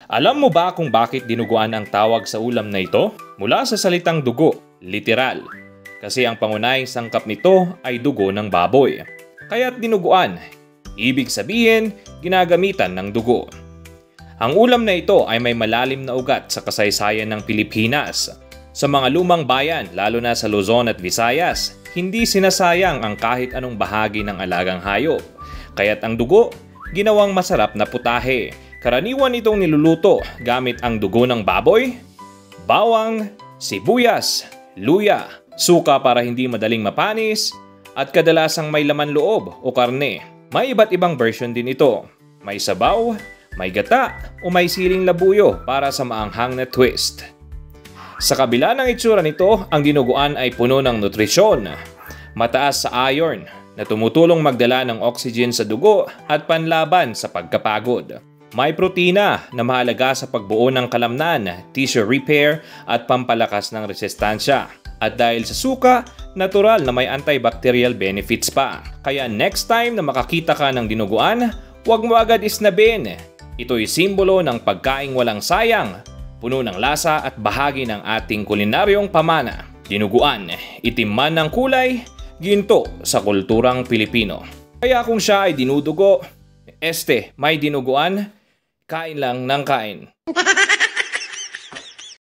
Alam mo ba kung bakit dinuguan ang tawag sa ulam na ito? Mula sa salitang dugo, literal. Kasi ang pangunahing sangkap nito ay dugo ng baboy. Kaya't dinuguan, ibig sabihin, ginagamitan ng dugo. Ang ulam na ito ay may malalim na ugat sa kasaysayan ng Pilipinas. Sa mga lumang bayan, lalo na sa Luzon at Visayas, hindi sinasayang ang kahit anong bahagi ng alagang hayop. Kaya't ang dugo, ginawang masarap na putahe. Karaniwan itong niluluto gamit ang dugo ng baboy, bawang, sibuyas, luya, suka para hindi madaling mapanis, at kadalasang may laman loob o karne. May iba't ibang version din ito. May sabaw, may gata, o may siling labuyo para sa maanghang na twist. Sa kabila ng itsura nito, ang dinuguan ay puno ng nutrisyon, mataas sa iron, na tumutulong magdala ng oxygen sa dugo at panlaban sa pagkapagod. May protina na mahalaga sa pagbuo ng kalamnan, tissue repair at pampalakas ng resistensya. At dahil sa suka, natural na may antibacterial benefits pa. Kaya next time na makakita ka ng dinuguan, huwag mo agad isnabin. Ito'y simbolo ng pagkaing walang sayang, puno ng lasa at bahagi ng ating kulinaryong pamana. Dinuguan, itim man ng kulay, ginto sa kulturang Pilipino. Kaya kung siya ay dinudugo, may dinuguan, kain lang ng kain.